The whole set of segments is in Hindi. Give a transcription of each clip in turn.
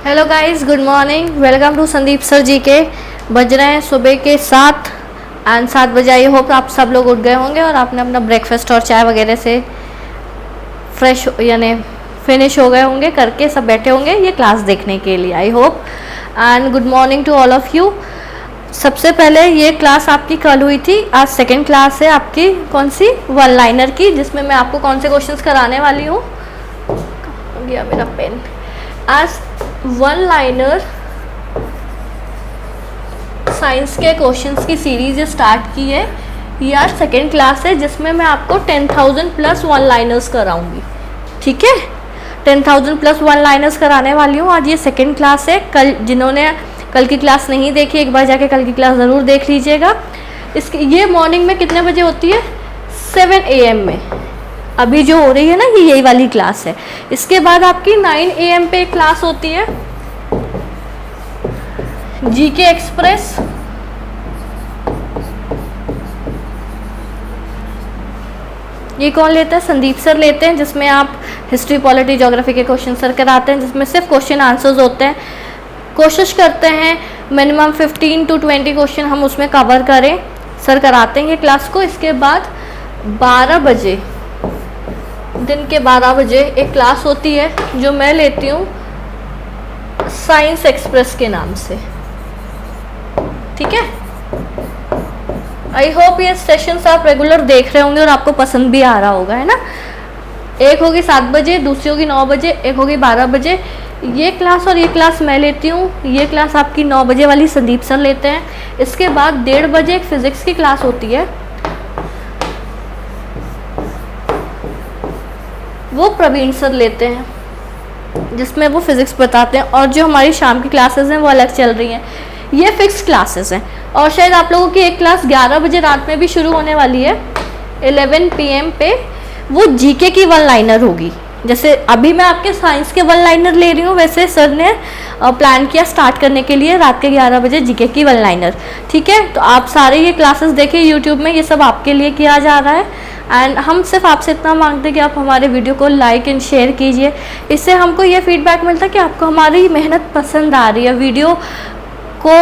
Hello guys, good morning. Welcome to Sandeep sir ji के। बज रहे हैं सुबह के 7 एंड 7 बजे। आई होप आप सब लोग उठ गए होंगे और आपने अपना ब्रेकफास्ट और चाय वगैरह से फ्रेश यानी फिनिश हो गए होंगे, करके सब बैठे होंगे ये क्लास देखने के लिए। I hope and good morning to all of you. सबसे पहले ये क्लास आपकी कल हुई थी, आज सेकेंड क्लास है आपकी। कौन सी? वन लाइनर की, जिसमें मैं आपको कौन से क्वेश्चंस कराने वाली हूँ। कहाँ गया मेरा पेन? आज वन लाइनर साइंस के क्वेश्चंस की सीरीज स्टार्ट की है। ये आज सेकेंड क्लास है जिसमें मैं आपको 10,000 प्लस वन लाइनर्स कराऊंगी। ठीक है, 10,000 प्लस वन लाइनर्स कराने वाली हूँ। आज ये सेकेंड क्लास है। कल जिन्होंने कल की क्लास नहीं देखी, एक बार जाके कल की क्लास ज़रूर देख लीजिएगा। इसकी ये मॉर्निंग में कितने बजे होती है? 7 AM में। अभी जो हो रही है ना, ये यही वाली क्लास है। इसके बाद आपकी 9 AM पे एक क्लास होती है, जीके एक्सप्रेस। ये कौन लेता है? संदीप सर लेते हैं, जिसमें आप हिस्ट्री, पॉलिटी, ज्योग्राफी के क्वेश्चन सर कराते हैं, जिसमें सिर्फ क्वेश्चन आंसर्स होते हैं। कोशिश करते हैं मिनिमम 15 to 20 क्वेश्चन हम उसमें कवर करें। सर कराते हैं ये क्लास को। इसके बाद 12 बजे, दिन के 12 बजे एक क्लास होती है जो मैं लेती हूँ, साइंस एक्सप्रेस के नाम से। ठीक है, आई होप ये सेशंस आप रेगुलर देख रहे होंगे और आपको पसंद भी आ रहा होगा, है ना। एक होगी 7 बजे, दूसरी होगी 9 बजे, एक होगी 12 बजे। ये क्लास और ये क्लास मैं लेती हूँ। ये क्लास आपकी 9 बजे वाली संदीप सर लेते हैं। इसके बाद 1:30 बजे एक फिज़िक्स की क्लास होती है, वो प्रवीण सर लेते हैं, जिसमें वो फिज़िक्स बताते हैं। और जो हमारी शाम की क्लासेस हैं वो अलग चल रही हैं। ये फिक्स क्लासेस हैं। और शायद आप लोगों की एक क्लास 11 बजे रात में भी शुरू होने वाली है, 11 PM पे। वो जीके की वन लाइनर होगी। जैसे अभी मैं आपके साइंस के वन लाइनर ले रही हूँ, वैसे सर ने प्लान किया स्टार्ट करने के लिए रात के 11 बजे जीके की वन लाइनर। ठीक है, तो आप सारे ये क्लासेस देखिए यूट्यूब में, ये सब आपके लिए किया जा रहा है। एंड हम सिर्फ आपसे इतना मांगते हैं कि आप हमारे वीडियो को लाइक एंड शेयर कीजिए। इससे हमको ये फीडबैक मिलता है कि आपको हमारी मेहनत पसंद आ रही है। वीडियो को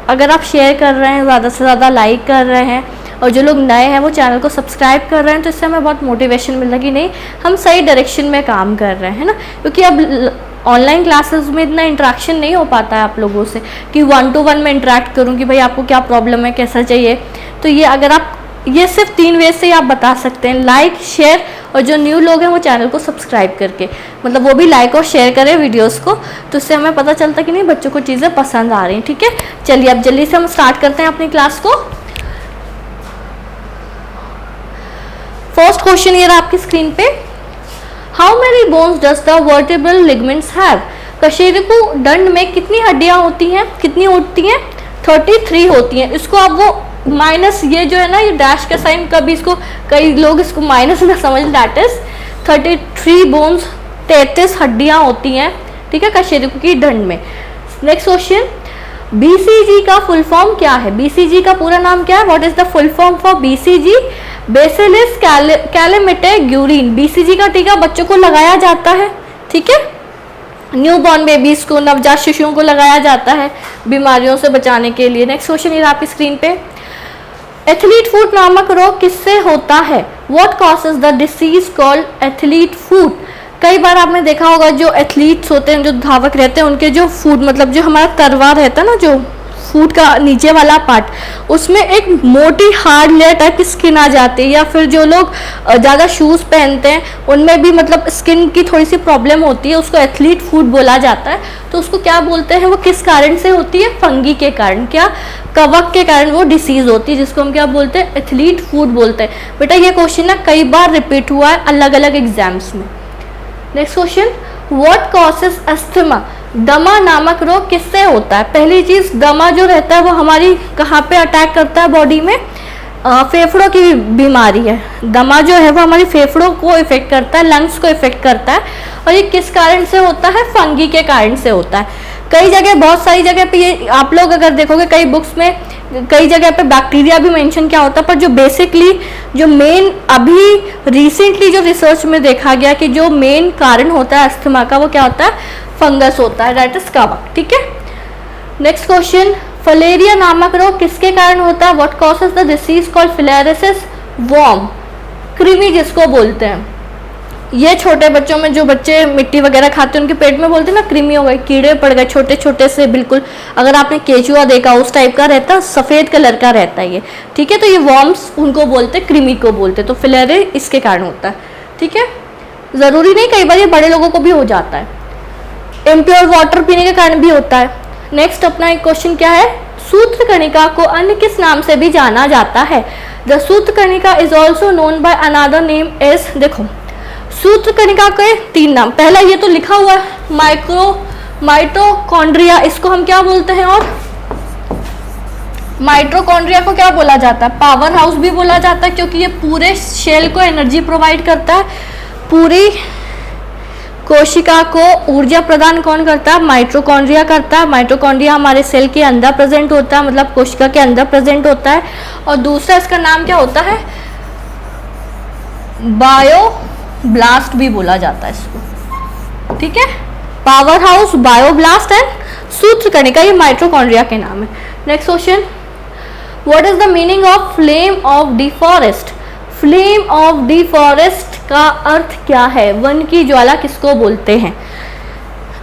अगर आप शेयर कर रहे हैं, ज़्यादा से ज़्यादा लाइक कर रहे हैं, और जो लोग नए हैं वो चैनल को सब्सक्राइब कर रहे हैं, तो इससे हमें बहुत मोटिवेशन मिल रहा है कि नहीं, हम सही डायरेक्शन में काम कर रहे हैं ना। क्योंकि अब ऑनलाइन क्लासेस में इतना इंटरेक्शन नहीं हो पाता है आप लोगों से कि 1 to 1 में इंटरेक्ट करूँ कि भाई आपको क्या प्रॉब्लम है, कैसा चाहिए। तो ये अगर आप ये सिर्फ 3 वे से आप बता सकते हैं, लाइक, शेयर, और जो न्यू लोग हैं वो चैनल को सब्सक्राइब करके, मतलब वो भी लाइक और शेयर करें वीडियोस को। तो इससे हमें पता चलता है कि नहीं, बच्चों को चीज़ें पसंद आ रही हैं। ठीक है, चलिए अब जल्दी से हम स्टार्ट करते हैं अपनी क्लास को। फर्स्ट क्वेश्चन ये रहा आपकी स्क्रीन पे। How many bones does the vertebral ligaments have? कशेरुकी दंड में कितनी हड्डियां होती हैं, कितनी होती हैं? 33 होती हैं। इसको आप वो माइनस, ये जो है ना, ये डैश का साइन, कभी इसको कई लोग इसको माइनस ना समझ, दैट इज 33 बोन्स, 33 हड्डियां होती हैं। ठीक है, कशेरुकी की दंड में। नेक्स्ट क्वेश्चन, BCG का फुल फॉर्म क्या है? BCG का पूरा नाम क्या है? What is the full form for BCG? Bacillus Calmette Guerin. BCG का टीका बच्चों को लगाया जाता है। ठीक है, न्यू बॉर्न बेबीज को, नवजात शिशुओं को लगाया जाता है बीमारियों से बचाने के लिए। नेक्स्ट क्वेश्चन ये आपकी स्क्रीन पे। एथलीट फुट नामक रोग किससे होता है? What causes the disease called athlete foot? कई बार आपने देखा होगा जो एथलीट्स होते हैं, जो धावक रहते हैं, उनके जो फुट, मतलब जो हमारा तलवा रहता है ना, जो फुट का नीचे वाला पार्ट, उसमें एक मोटी हार्ड लेयर टाइप की स्किन आ जाती है। या फिर जो लोग ज़्यादा शूज़ पहनते हैं उनमें भी मतलब स्किन की थोड़ी सी प्रॉब्लम होती है, उसको एथलीट फुट बोला जाता है। तो उसको क्या बोलते हैं? वो किस कारण से होती है? फंगी के कारण, क्या कवक के कारण वो डिसीज होती है, जिसको हम क्या बोलते हैं? एथलीट फुट बोलते हैं। बेटा ये क्वेश्चन ना कई बार रिपीट हुआ है अलग अलग एग्जाम्स में। Next question, what causes asthma? दमा नामक रोग किससे होता है? पहली चीज, दमा जो रहता है वो हमारी कहाँ पे अटैक करता है बॉडी में? फेफड़ों की बीमारी है। दमा जो है वो हमारी फेफड़ों को इफेक्ट करता है, लंग्स को इफेक्ट करता है। और ये किस कारण से होता है? फंगी के कारण से होता है। कई जगह, बहुत सारी जगह पे ये आप लोग अगर देखोगे कई बुक्स में कई जगह पे बैक्टीरिया भी मेंशन क्या होता है, पर जो बेसिकली जो मेन अभी रिसेंटली जो रिसर्च में देखा गया कि जो मेन कारण होता है अस्थमा का, वो क्या होता है? फंगस होता है, दैट इज कवक, ठीक है। नेक्स्ट क्वेश्चन, फलेरिया नामक रोग किसके कारण होता है? What causes the disease called filariasis? Worm, कृमि जिसको बोलते हैं। ये छोटे बच्चों में जो बच्चे मिट्टी वगैरह खाते हैं उनके पेट में बोलते हैं ना कृमि हो गए, कीड़े पड़ गए छोटे छोटे से, बिल्कुल अगर आपने केचुआ देखा उस टाइप का रहता है, सफ़ेद कलर का रहता है ये, ठीक है। तो ये वॉर्म्स उनको बोलते हैं, कृमि को बोलते हैं। तो फिलेरिया इसके कारण होता है, ठीक है। ज़रूरी नहीं, कई बार ये बड़े लोगों को भी हो जाता है। इम्प्योर वाटर पीने के कारण भी होता है। नेक्स्ट अपना एक क्वेश्चन क्या है, सूत्रकणिका को अन्य किस नाम से भी जाना जाता है? द सूत्रकणिका is also known by another name is, देखो सूत्रकणिका के 3 नाम, पहला ये तो लिखा हुआ है माइटोकॉन्ड्रिया, इसको हम क्या बोलते हैं? और माइटोकॉन्ड्रिया को क्या बोला जाता है? पावर हाउस भी बोला जाता है, क्योंकि ये पूरे सेल को एनर्जी प्रोवाइड करता है। पूरी कोशिका को ऊर्जा प्रदान कौन करता है? माइटोकॉन्ड्रिया करता है। माइटोकॉन्ड्रिया हमारे सेल के अंदर प्रेजेंट होता है, मतलब कोशिका के अंदर प्रेजेंट होता है। और दूसरा इसका नाम क्या होता है? बायोब्लास्ट भी बोला जाता है इसको, ठीक है। पावर हाउस, बायोब्लास्ट एंड सूत्रकणिका, ये माइटोकॉन्ड्रिया के नाम है। Next question, what is the meaning of flame of the forest? Flame of the forest का अर्थ क्या है? वन की ज्वाला किसको बोलते हैं?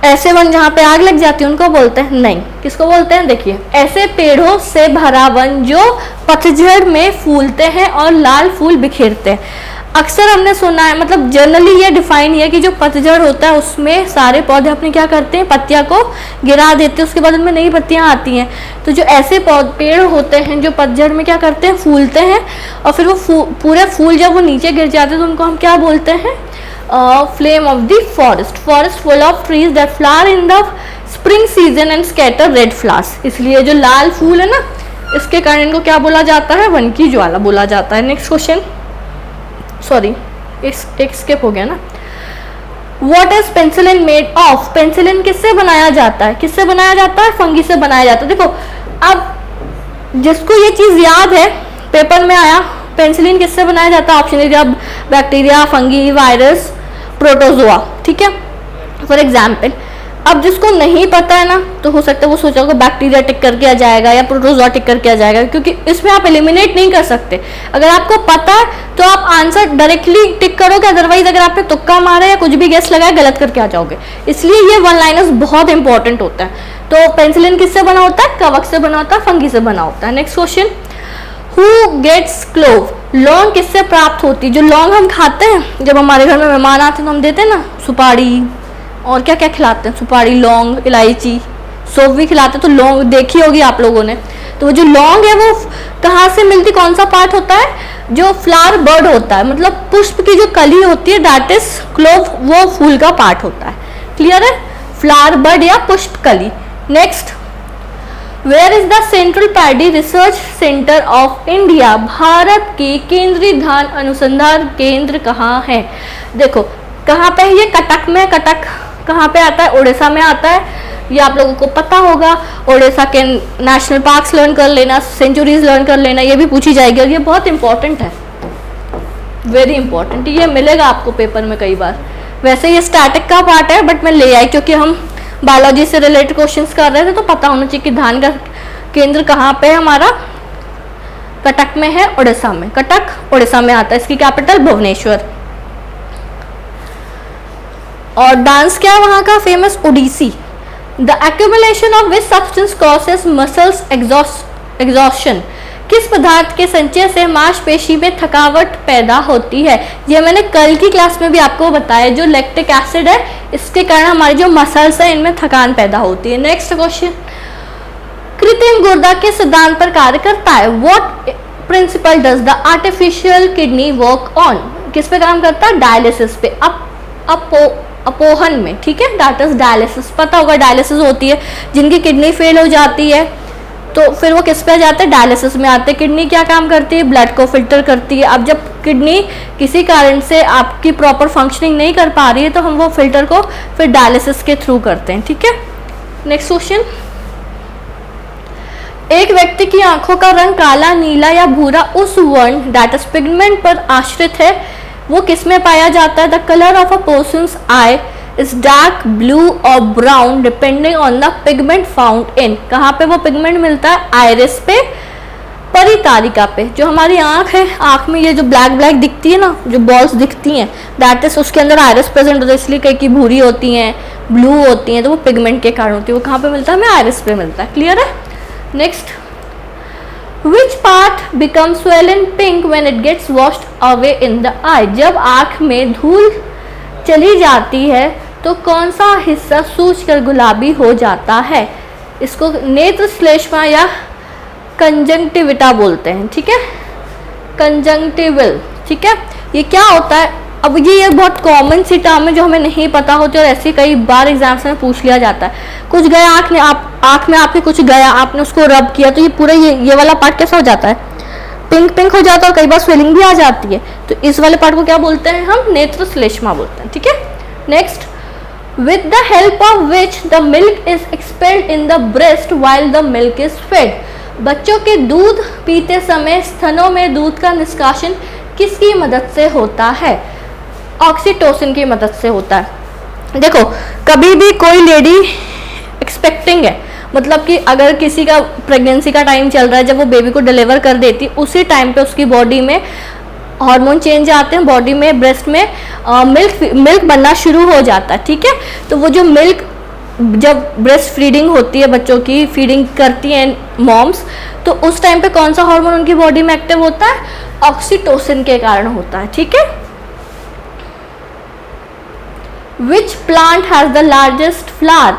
ऐसे वन जहाँ पे आग लग जाती है उनको बोलते हैं? नहीं, किसको बोलते हैं? देखिए, ऐसे पेड़ों से भरा वन जो पतझड़ में फूलते हैं और लाल फूल बिखेरते हैं। अक्सर हमने सुना है, मतलब जनरली ये डिफाइन है कि जो पतझड़ होता है उसमें सारे पौधे अपने क्या करते हैं? पत्तियां को गिरा देते हैं, उसके बाद उनमें नई पत्तियां आती हैं। तो जो ऐसे पेड़ होते हैं जो पतझड़ में क्या करते हैं? फूलते हैं, और फिर वो पूरे फूल जब वो नीचे गिर जाते हैं तो उनको हम क्या बोलते हैं? Flame of the forest. Forest full of trees that flower in the spring season and scatter red flowers. इसलिए जो लाल फूल है ना, इसके कारण इनको क्या बोला जाता है? वन की ज्वाला बोला जाता है। नेक्स्ट क्वेश्चन, सॉरी एक स्किप हो गया ना। What is penicillin made of? Penicillin किससे बनाया जाता है? किससे बनाया जाता है? फंगी से बनाया जाता है। देखो, अब जिसको ये चीज याद है, पेपर में आया पेंसिलिन किससे बनाया जाता है? ऑप्शन दीजिए, बैक्टीरिया, फंगी, वायरस, प्रोटोजोआ, ठीक है, फॉर एग्जाम्पल। अब जिसको नहीं पता है ना, तो हो सकता है वो सोचा होगा बैक्टीरिया टिक करके आ जाएगा या प्रोटोजोआ टिक करके आ जाएगा, क्योंकि इसमें आप एलिमिनेट नहीं कर सकते। अगर आपको पता है तो आप आंसर डायरेक्टली टिक करोगे, अदरवाइज अगर आपने तुक्का मारा या कुछ भी गेस लगाया गलत करके आ जाओगे। इसलिए ये वन लाइनर्स बहुत इंपॉर्टेंट होता है। तो पेंसिलिन किससे बना होता है? कवक से बना होता है, फंगी से बना होता है। Next question, who gets clove? लौंग किससे प्राप्त होती है? जो लौंग हम खाते हैं, जब हमारे घर में मेहमान आते हैं तो हम देते हैं ना, सुपारी और क्या क्या खिलाते हैं, सुपारी, लौंग, इलायची, सौंफ भी खिलाते हैं। तो लौंग देखी होगी आप लोगों ने। तो वो जो लौंग है वो कहाँ से मिलती, कौन सा पार्ट होता है? जो फ्लावर बर्ड होता है, मतलब पुष्प की जो कली होती है, दैट इज क्लोव, वो फूल का पार्ट होता है। क्लियर है? फ्लावर बर्ड या पुष्प कली। Next, where is the central paddy research centre of India? भारत के केंद्रीय धान अनुसंधान केंद्र कहाँ है? देखो, कहाँ पे है ये? कटक में। कटक कहाँ पे आता है? उड़ीसा में आता है, ये आप लोगों को पता होगा। उड़ीसा के नेशनल पार्क्स लर्न कर लेना, सेंचुरीज लर्न कर लेना, ये भी पूछी जाएगी और ये बहुत इंपॉर्टेंट है, वेरी इंपॉर्टेंट। ये मिलेगा आपको पेपर में कई बार। वैसे ये स्टैटिक का पार्ट है, बट मैं ले आई क्योंकि हम बायोलॉजी से रिलेटेड क्वेश्चंस कर रहे थे, तो पता होना चाहिए कि धान का केंद्र कहाँ पे है हमारा। कटक में है, उड़ीसा में। कटक उड़ीसा में आता है, इसकी कैपिटल भुवनेश्वर। और डांस क्या है वहाँ का famous? Odissi. The accumulation of which substance causes muscles exhaustion? किस पदार्थ के संचय से मांसपेशी में थकावट पैदा होती है? ये मैंने कल की क्लास में भी आपको बताया, जो लैक्टिक एसिड है, इसके कारण हमारी जो मसल्स है इनमें थकान पैदा होती है। नेक्स्ट क्वेश्चन, कृत्रिम गुर्दा के सिद्धांत पर कार्य करता है? What principle does the artificial kidney work on? किस पे काम करता है? डायलिसिस पे, अपोहन में, ठीक है, दैट इज डायलिसिस। पता होगा डायलिसिस होती है, जिनकी किडनी फेल हो जाती है तो फिर वो किस पे जाते हैं? डायलिसिस में आते हैं। किडनी क्या काम करती है? ब्लड को फिल्टर करती है। अब जब किडनी किसी कारण से आपकी प्रॉपर फंक्शनिंग नहीं कर पा रही है तो हम वो फिल्टर को फिर डायलिसिस के थ्रू करते हैं, ठीक है। नेक्स्ट क्वेश्चन, एक व्यक्ति की आंखों का रंग काला, नीला या भूरा उस वर्ण दैट पिगमेंट पर आश्रित है, वो किस में पाया जाता है? The colour of a person's eye is dark blue और brown depending on the pigment found in. कहाँ पे वो पिगमेंट मिलता है? आइरिस पे, परितारिका पे। जो हमारी आंख है, आंख में ये जो ब्लैक ब्लैक दिखती है ना, जो बॉल्स दिखती हैं, दैट इज उसके अंदर आइरिस प्रेजेंट होता है, इसलिए कई की भूरी होती हैं, ब्लू होती हैं, तो वो पिगमेंट के कारण होती है। वो कहाँ पे मिलता है? हमें आइरिस पे मिलता है। क्लियर है? Next, which part become swollen pink when it gets washed away in the eye? जब आंख में धूल चली जाती है तो कौन सा हिस्सा सूजकर गुलाबी हो जाता है? इसको नेत्र श्लेष्मा या कंजंक्टिविटा बोलते हैं। ठीक है, कंजंक्टिवल। ठीक है, ये क्या होता है? अब ये बहुत कॉमन सी टर्म है जो हमें नहीं पता होती और ऐसे कई बार एग्जाम्स में पूछ लिया जाता है। कुछ गया आँख में आपके कुछ गया, आपने उसको रब किया तो ये पूरा ये वाला पार्ट कैसा हो जाता है? पिंक पिंक हो जाता है और कई बार स्वेलिंग भी आ जाती है। तो इस वाले पार्ट को क्या बोलते हैं? हम नेत्र श्लेष्मा बोलते हैं। ठीक है, next, with the help of which the milk is expelled in the breast while the milk is fed। बच्चों के दूध पीते समय स्तनों में दूध का निष्कासन किसकी मदद से होता है? ऑक्सीटोसिन की मदद से होता है। देखो, कभी भी कोई लेडी एक्सपेक्टिंग है, मतलब कि अगर किसी का प्रेगनेंसी का टाइम चल रहा है, जब वो बेबी को डिलीवर कर देती, उसी टाइम पे उसकी बॉडी में हार्मोन चेंज आते हैं, बॉडी में, ब्रेस्ट में मिल्क बनना शुरू हो जाता है। ठीक है, तो वो जो मिल्क, जब ब्रेस्ट फीडिंग होती है, बच्चों की फीडिंग करती हैं मॉम्स, तो उस टाइम पे कौन सा हार्मोन उनकी बॉडी में एक्टिव होता है? ऑक्सीटोसिन के कारण होता है। ठीक है, which plant has the largest flower?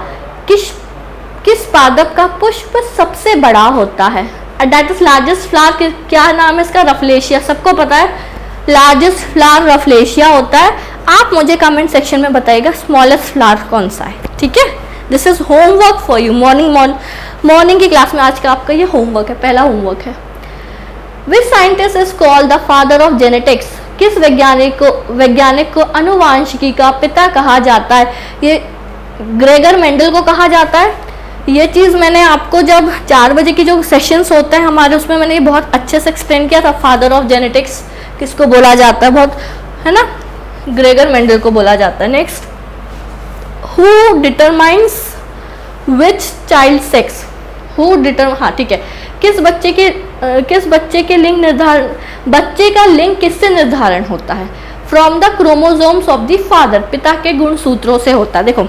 किस पादप का पुष्प सबसे बड़ा होता है? दैट इज लार्जेस्ट फ्लावर, क्या नाम है इसका? रफलेशिया। सबको पता है लार्जेस्ट फ्लावर रफलेशिया होता है। आप मुझे कमेंट सेक्शन में बताइएगा स्मॉलेस्ट फ्लावर कौन सा है। ठीक है, this is homework for you. Morning की क्लास में आज का आपका ये होमवर्क है, पहला होमवर्क है। Which scientist is called the father of genetics? किस वैज्ञानिक को अनुवांशिकी का पिता कहा जाता है? ये ग्रेगर मेंडल को कहा जाता है। ये चीज़ मैंने आपको जब 4 बजे की जो सेशंस होते हैं हमारे, उसमें मैंने ये बहुत अच्छे से एक्सप्लेन किया था। फादर ऑफ जेनेटिक्स किसको बोला जाता है? बहुत है ना, ग्रेगर मेंडल को बोला जाता है। Next, who determines which child sex? हाँ ठीक है, किस बच्चे के लिंग निर्धारण, बच्चे का लिंग किससे निर्धारण होता है? From the chromosomes of the father, पिता के गुणसूत्रों से होता है। देखो,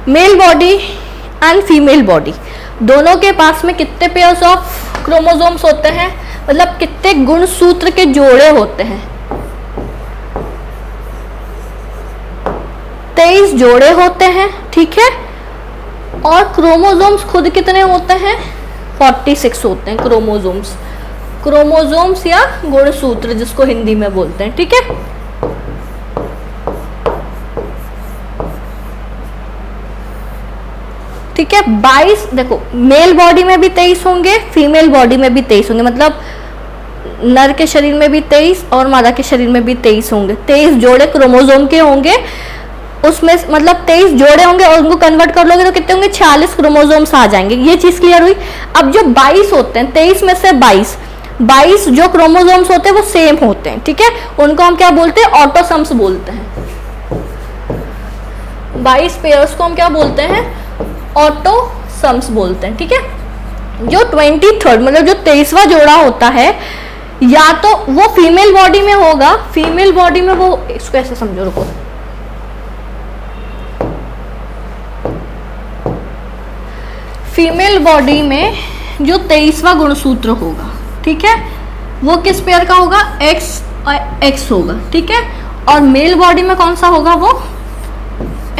male body and female body दोनों के पास में कितने पेयर्स ऑफ क्रोमोसोम्स होते हैं? मतलब कितने गुणसूत्र के जोड़े होते हैं? 23 जोड़े होते हैं। ठीक है, और क्रोमोसोम्स खुद कितने होते हैं? 46 होते हैं क्रोमोसोम्स या गुणसूत्र जिसको हिंदी में बोलते हैं। ठीक है, ठीक है, 22। देखो, मेल बॉडी में भी 23 होंगे, फीमेल बॉडी में भी 23 होंगे, मतलब नर के शरीर में भी 23 और मादा के शरीर में भी 23 होंगे। 23 जोड़े क्रोमोसोम के होंगे, उसमें मतलब 23 जोड़े होंगे और उनको कन्वर्ट कर लोगे तो कितने होंगे? 46 क्रोमोसोम्स आ जाएंगे। ये चीज क्लियर हुई। अब जो 22 होते हैं, 23 में से 22 जो क्रोमोसोम्स होते हैं वो सेम होते हैं। ठीक है, उनको हम क्या बोलते हैं? ऑटोसम्स बोलते हैं। 22 पेयर्स को हम क्या बोलते हैं? ऑटोसम्स बोलते हैं। ठीक है, जो 23rd मतलब जो 23वां जोड़ा होता है, या तो वो फीमेल बॉडी में होगा, फीमेल बॉडी में वो, इसको ऐसे समझो, रुको, फीमेल बॉडी में जो 23वां गुणसूत्र होगा, ठीक है, वो किस पेयर का होगा? X होगा। ठीक है, और मेल बॉडी में कौन सा होगा? वो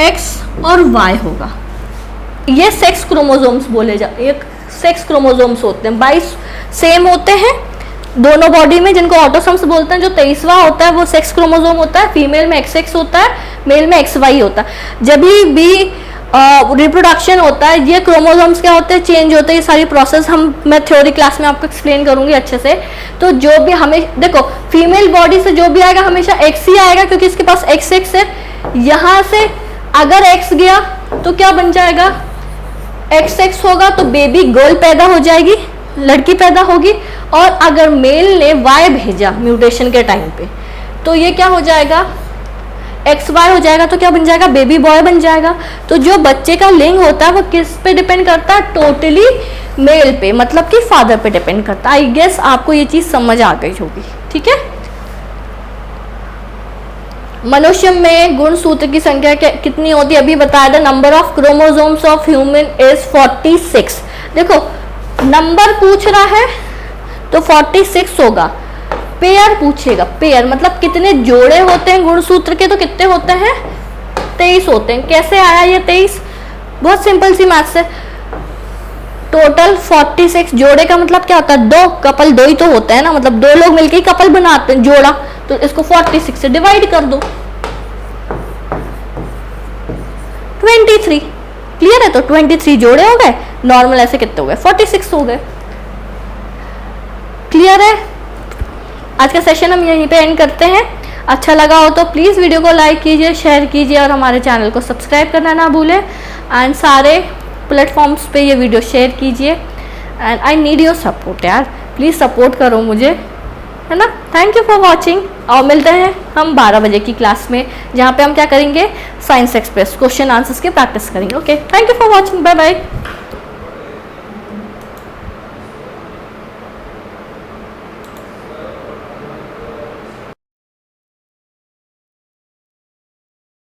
X और Y होगा। ये सेक्स क्रोमोसोम्स बोले जाते हैं, सेक्स क्रोमोसोम्स होते हैं। 22 सेम होते हैं दोनों बॉडी में, जिनको ऑटोसम्स बोलते हैं। जो 23वां होता है वो सेक्स क्रोमोसोम होता है, फीमेल में XX होता है, मेल में XY होता है। जब भी रिप्रोडक्शन होता है, ये क्रोमोसोम्स क्या होते हैं? चेंज होते हैं। ये सारी प्रोसेस मैं थ्योरी क्लास में आपको एक्सप्लेन करूंगी अच्छे से। तो जो भी हमें, देखो, फीमेल बॉडी से जो भी आएगा हमेशा X ही आएगा, क्योंकि इसके पास XX है। यहाँ से अगर X गया तो क्या बन जाएगा? XX होगा तो बेबी गर्ल पैदा हो जाएगी, लड़की पैदा होगी। और अगर मेल ने Y भेजा म्यूटेशन के टाइम पे, तो ये क्या हो जाएगा? एक्स वाई हो जाएगा तो क्या बन जाएगा, बेबी बॉय बन जाएगा। तो जो बच्चे का लिंग होता है वो किस पे डिपेंड करता है, टोटली मेल पे, मतलब कि फादर पे डिपेंड करता है। आई गेस आपको ये चीज समझ आ गई होगी, ठीक है। मनुष्य में गुणसूत्र की संख्या कितनी होती है, अभी बताया था, number of chromosomes of human is 46। देखो नंबर पूछ रहा है तो 46 होगा। पेयर पूछेगा, पेयर मतलब कितने जोड़े होते हैं गुणसूत्र के, तो कितने होते हैं, 23 होते हैं। कैसे आया ये 23, बहुत सिंपल सी मैथ्स है। टोटल 46 जोड़े का मतलब क्या होता है, दो, कपल दो ही तो होता है ना, मतलब दो लोग मिलकर ही कपल बनाते हैं जोड़ा, तो इसको 46 से डिवाइड कर दो, 23। क्लियर है, तो 23 जोड़े हो गए, नॉर्मल ऐसे कितने हो गए, 46 हो गए। क्लियर है। आज का सेशन हम यहीं पे एंड करते हैं। अच्छा लगा हो तो प्लीज़ वीडियो को लाइक कीजिए, शेयर कीजिए और हमारे चैनल को सब्सक्राइब करना ना भूलें। एंड सारे प्लेटफॉर्म्स पे ये वीडियो शेयर कीजिए। And I need your support यार, प्लीज़ सपोर्ट करो मुझे, है ना। थैंक यू फॉर वॉचिंग, और मिलते हैं हम 12 बजे की क्लास में, जहाँ पे हम क्या करेंगे, साइंस एक्सप्रेस क्वेश्चन आंसर्स के प्रैक्टिस करेंगे। Okay, thank you for watching, bye bye.